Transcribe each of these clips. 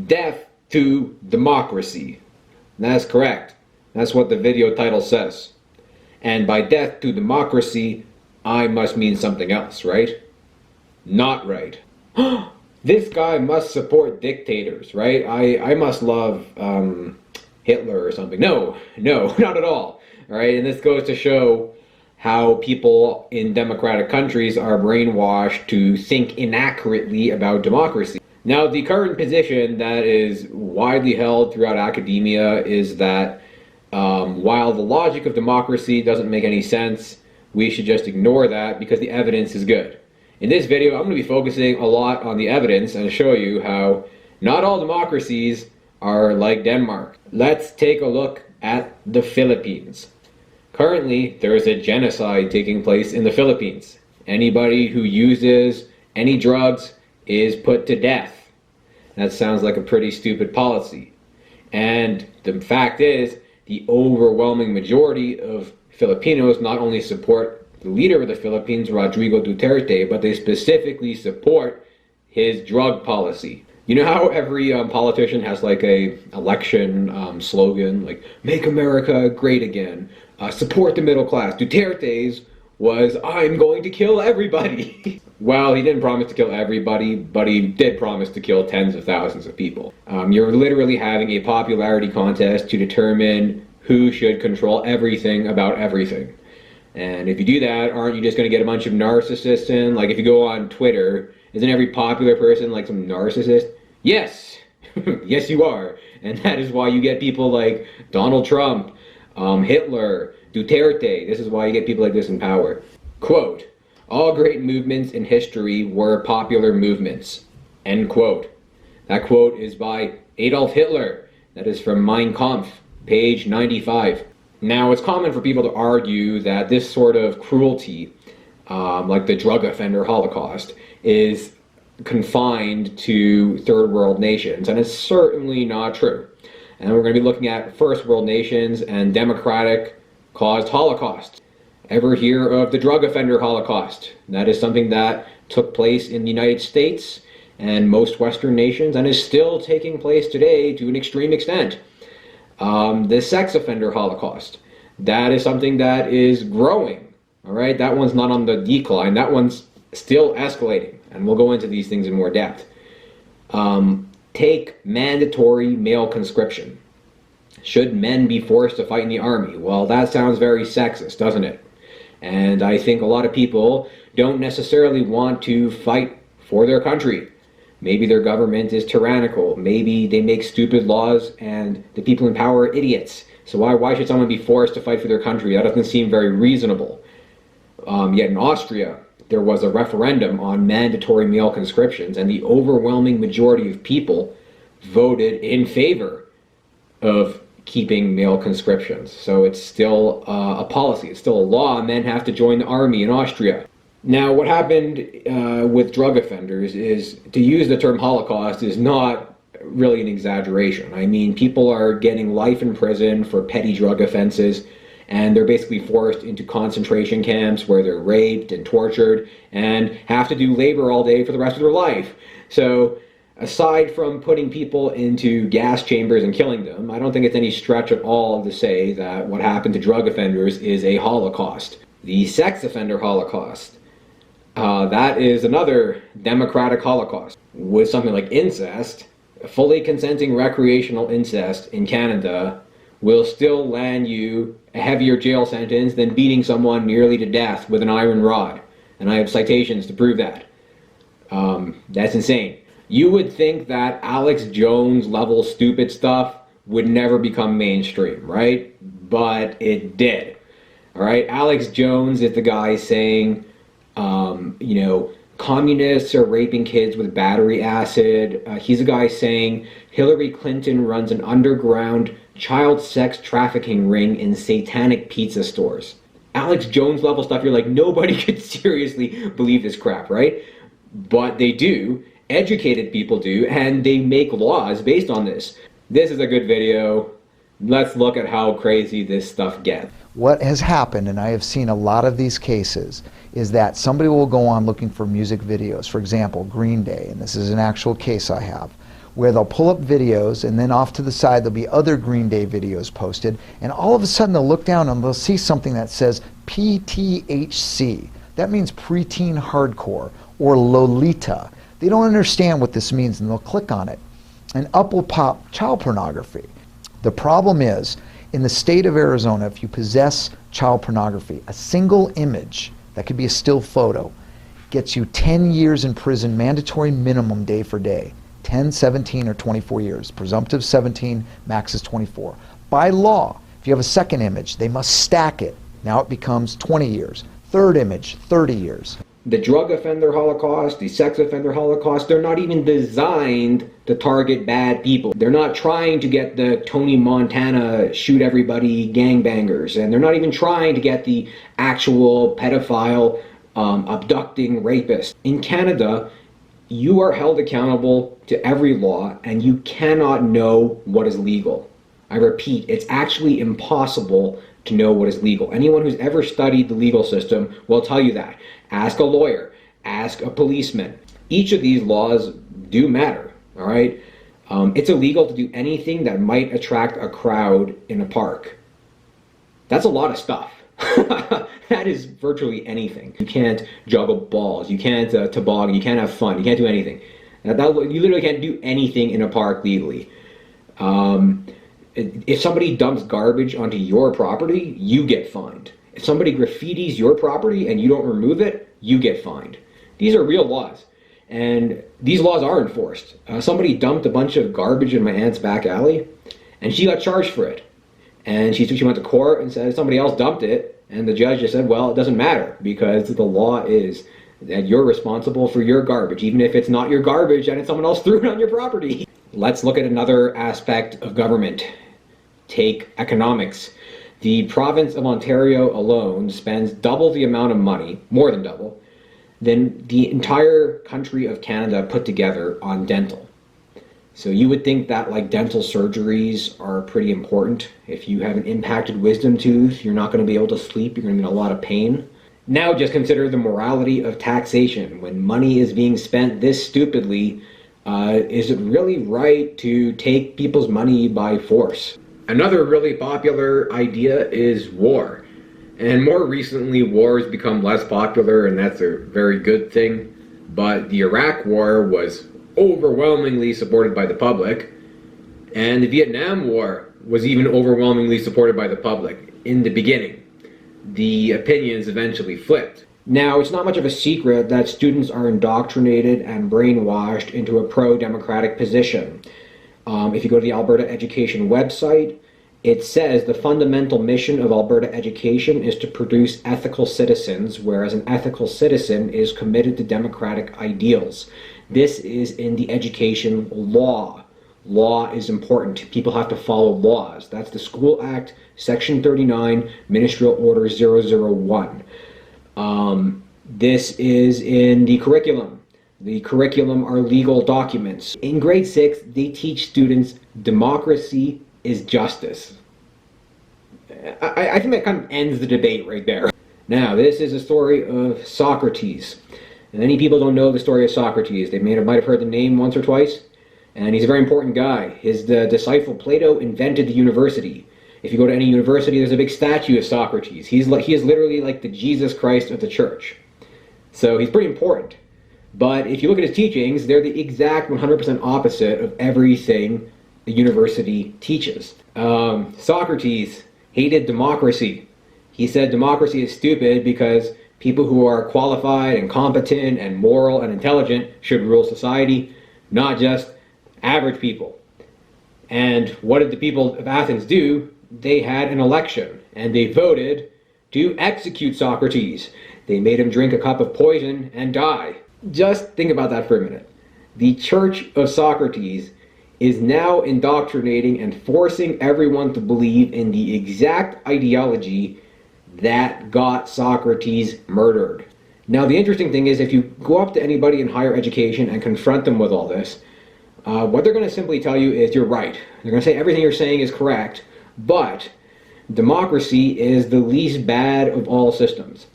Death to democracy. That's correct. That's what the video title says. And by death to democracy, I must mean something else, right? Not right. This guy must support dictators, right? I must love Hitler or something. No, not at all. All right, and this goes to show how people in democratic countries are brainwashed to think inaccurately about democracy. Now, the current position that is widely held throughout academia is that while the logic of democracy doesn't make any sense, we should just ignore that because the evidence is good. In this video, I'm going to be focusing a lot on the evidence and show you how not all democracies are like Denmark. Let's take a look at the Philippines. Currently, there is a genocide taking place in the Philippines. Anybody who uses any drugs is put to death. That sounds like a pretty stupid policy. And the fact is, the overwhelming majority of Filipinos not only support the leader of the Philippines, Rodrigo Duterte, but they specifically support his drug policy. You know how every politician has like a election slogan, like "Make America Great Again," support the middle class. Duterte's was "I'm going to kill everybody." Well, he didn't promise to kill everybody, but he did promise to kill tens of thousands of people. You're literally having a popularity contest to determine who should control everything about everything. And if you do that, aren't you just going to get a bunch of narcissists in? Like if you go on Twitter, isn't every popular person like some narcissist? Yes, yes you are. And that is why you get people like Donald Trump, Hitler, Duterte. This is why you get people like this in power. Quote, "All great movements in history were popular movements." End quote. That quote is by Adolf Hitler. That is from Mein Kampf, page 95. Now, it's common for people to argue that this sort of cruelty, like the drug offender Holocaust, is confined to third world nations, and it's certainly not true. And we're going to be looking at first world nations and democratic caused Holocaust. Ever hear of the drug offender Holocaust? That is something that took place in the United States and most Western nations and is still taking place today to an extreme extent. The sex offender Holocaust, that is something that is growing. All right, that one's not on the decline. That one's still escalating, and we'll go into these things in more depth. Take mandatory male conscription. Should men be forced to fight in the army? Well, that sounds very sexist, doesn't it? And I think a lot of people don't necessarily want to fight for their country. Maybe their government is tyrannical. Maybe they make stupid laws and the people in power are idiots. So why should someone be forced to fight for their country? That doesn't seem very reasonable. Yet in Austria, there was a referendum on mandatory male conscriptions, and the overwhelming majority of people voted in favor of keeping male conscriptions. So it's still a policy, it's still a law. Men have to join the army in Austria. Now, what happened with drug offenders is, to use the term Holocaust is not really an exaggeration. I mean, people are getting life in prison for petty drug offenses, and they're basically forced into concentration camps where they're raped and tortured and have to do labor all day for the rest of their life. So aside from putting people into gas chambers and killing them, I don't think it's any stretch at all to say that what happened to drug offenders is a Holocaust. The sex offender Holocaust, that is another democratic Holocaust. With something like incest, fully consenting recreational incest in Canada will still land you a heavier jail sentence than beating someone nearly to death with an iron rod. And I have citations to prove that. That's insane. You would think that Alex Jones level stupid stuff would never become mainstream, right? But it did. All right, Alex Jones is the guy saying, communists are raping kids with battery acid. He's a guy saying Hillary Clinton runs an underground child sex trafficking ring in satanic pizza stores. Alex Jones level stuff, you're like, nobody could seriously believe this crap, right? But they do, educated people do, and they make laws based on this. This is a good video. Let's look at how crazy this stuff gets. What has happened, and I have seen a lot of these cases, is that somebody will go on looking for music videos. For example, Green Day, and this is an actual case I have, where they'll pull up videos, and then off to the side there'll be other Green Day videos posted, and all of a sudden they'll look down and they'll see something that says PTHC. That means preteen hardcore, or Lolita. They don't understand what this means, and they'll click on it, and up will pop child pornography. The problem is, in the state of Arizona, if you possess child pornography, a single image, that could be a still photo, gets you 10 years in prison, mandatory minimum day for day. 10, 17, or 24 years. Presumptive 17, max is 24. By law, if you have a second image, they must stack it. Now it becomes 20 years. Third image, 30 years. The drug offender holocaust, the sex offender holocaust, they're not even designed to target bad people. They're not trying to get the Tony Montana shoot everybody gangbangers, and they're not even trying to get the actual pedophile abducting rapist. In Canada, you are held accountable to every law, and you cannot know what is legal. I repeat, it's actually impossible to know what is legal. Anyone who's ever studied the legal system will tell you that. Ask a lawyer, ask a policeman. Each of these laws do matter, all right? It's illegal to do anything that might attract a crowd in a park. That's a lot of stuff. That is virtually anything. You can't juggle balls, you can't toboggan, you can't have fun, you can't do anything. You literally can't do anything in a park legally. If somebody dumps garbage onto your property, you get fined. If somebody graffitis your property and you don't remove it, you get fined. These are real laws, and these laws are enforced. Somebody dumped a bunch of garbage in my aunt's back alley, and she got charged for it. And she went to court and said somebody else dumped it, and the judge just said, well, it doesn't matter, because the law is that you're responsible for your garbage, even if it's not your garbage and it's someone else threw it on your property. Let's look at another aspect of government. Take economics. The province of Ontario alone spends double the amount of money, more than double, than the entire country of Canada put together on dental. So you would think that like dental surgeries are pretty important. If you have an impacted wisdom tooth, you're not going to be able to sleep, you're going to be in a lot of pain. Now just consider the morality of taxation. When money is being spent this stupidly, is it really right to take people's money by force? Another really popular idea is war. And more recently, war has become less popular, and that's a very good thing. But the Iraq War was overwhelmingly supported by the public, and the Vietnam War was even overwhelmingly supported by the public in the beginning. The opinions eventually flipped. Now, it's not much of a secret that students are indoctrinated and brainwashed into a pro-democratic position. If you go to the Alberta Education website, it says the fundamental mission of Alberta education is to produce ethical citizens, whereas an ethical citizen is committed to democratic ideals. This is in the education law. Law is important. People have to follow laws. That's the School Act, Section 39, Ministerial Order 001. This is in the curriculum. The curriculum are legal documents. In grade 6, they teach students democracy is justice. I think that kind of ends the debate right there. Now, this is a story of Socrates. And many people don't know the story of Socrates. They might have heard the name once or twice. And he's a very important guy. His disciple Plato invented the university. If you go to any university, there's a big statue of Socrates. He is literally like the Jesus Christ of the church. So he's pretty important. But if you look at his teachings, they're the exact 100% opposite of everything the university teaches. Socrates hated democracy. He said democracy is stupid because people who are qualified and competent and moral and intelligent should rule society, not just average people. And what did the people of Athens do? They had an election, and they voted to execute Socrates. They made him drink a cup of poison and die. Just think about that for a minute. The Church of Socrates is now indoctrinating and forcing everyone to believe in the exact ideology that got Socrates murdered. Now, the interesting thing is, if you go up to anybody in higher education and confront them with all this, what they're going to simply tell you is you're right. They're going to say everything you're saying is correct, but democracy is the least bad of all systems.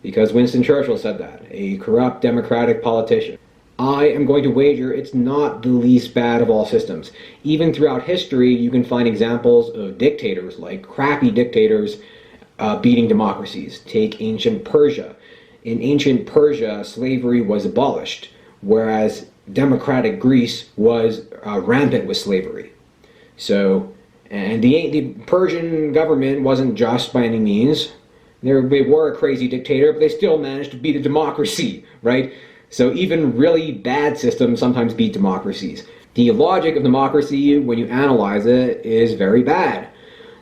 Because Winston Churchill said that, a corrupt democratic politician. I am going to wager it's not the least bad of all systems. Even throughout history, you can find examples of dictators, like crappy dictators, beating democracies. Take ancient Persia. In ancient Persia, slavery was abolished, whereas democratic Greece was rampant with slavery. So, and the Persian government wasn't just by any means. They were a crazy dictator, but they still managed to beat a democracy, right? So even really bad systems sometimes beat democracies. The logic of democracy, when you analyze it, is very bad.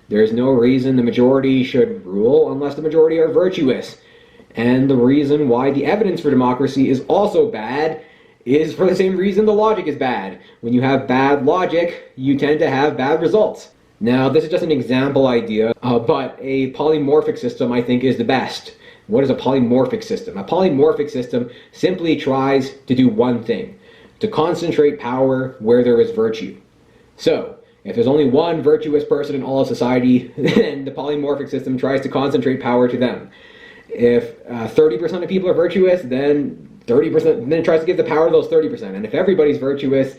There's no reason the majority should rule unless the majority are virtuous. And the reason why the evidence for democracy is also bad is for the same reason the logic is bad. When you have bad logic, you tend to have bad results. Now, this is just an example idea, but a polymorphic system, I think, is the best. What is a polymorphic system? A polymorphic system simply tries to do one thing, to concentrate power where there is virtue. So, if there's only one virtuous person in all of society, then the polymorphic system tries to concentrate power to them. If 30% of people are virtuous, then 30%, then it tries to give the power to those 30%. And if everybody's virtuous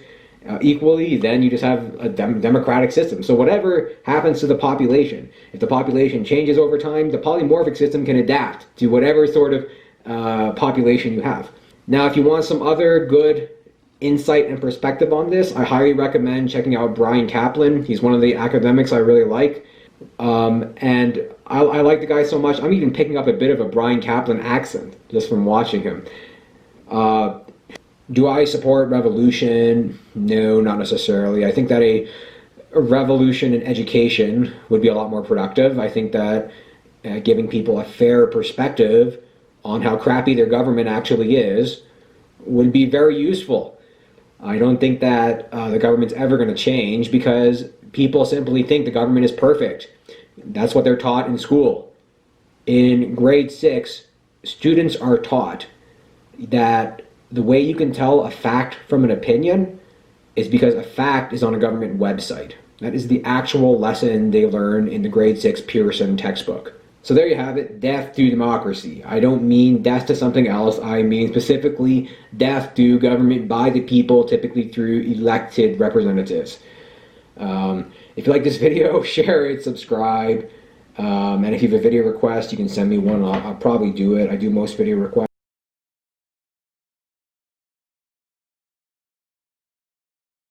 equally, then you just have a democratic system. So whatever happens to the population, if the population changes over time, the polymorphic system can adapt to whatever sort of population you have. Now, if you want some other good insight and perspective on this, I highly recommend checking out Bryan Caplan. He's one of the academics I really like. And I like the guy so much, I'm even picking up a bit of a Bryan Caplan accent just from watching him. Do I support revolution? No, not necessarily. I think that a revolution in education would be a lot more productive. I think that giving people a fair perspective on how crappy their government actually is would be very useful. I don't think that the government's ever going to change because people simply think the government is perfect. That's what they're taught in school. In grade 6, students are taught that the way you can tell a fact from an opinion is because a fact is on a government website. That is the actual lesson they learn in the grade 6 Pearson textbook. So there you have it, death to democracy. I don't mean death to something else. I mean specifically death to government by the people, typically through elected representatives. If you like this video, share it, subscribe. And if you have a video request, you can send me one. I'll probably do it. I do most video requests.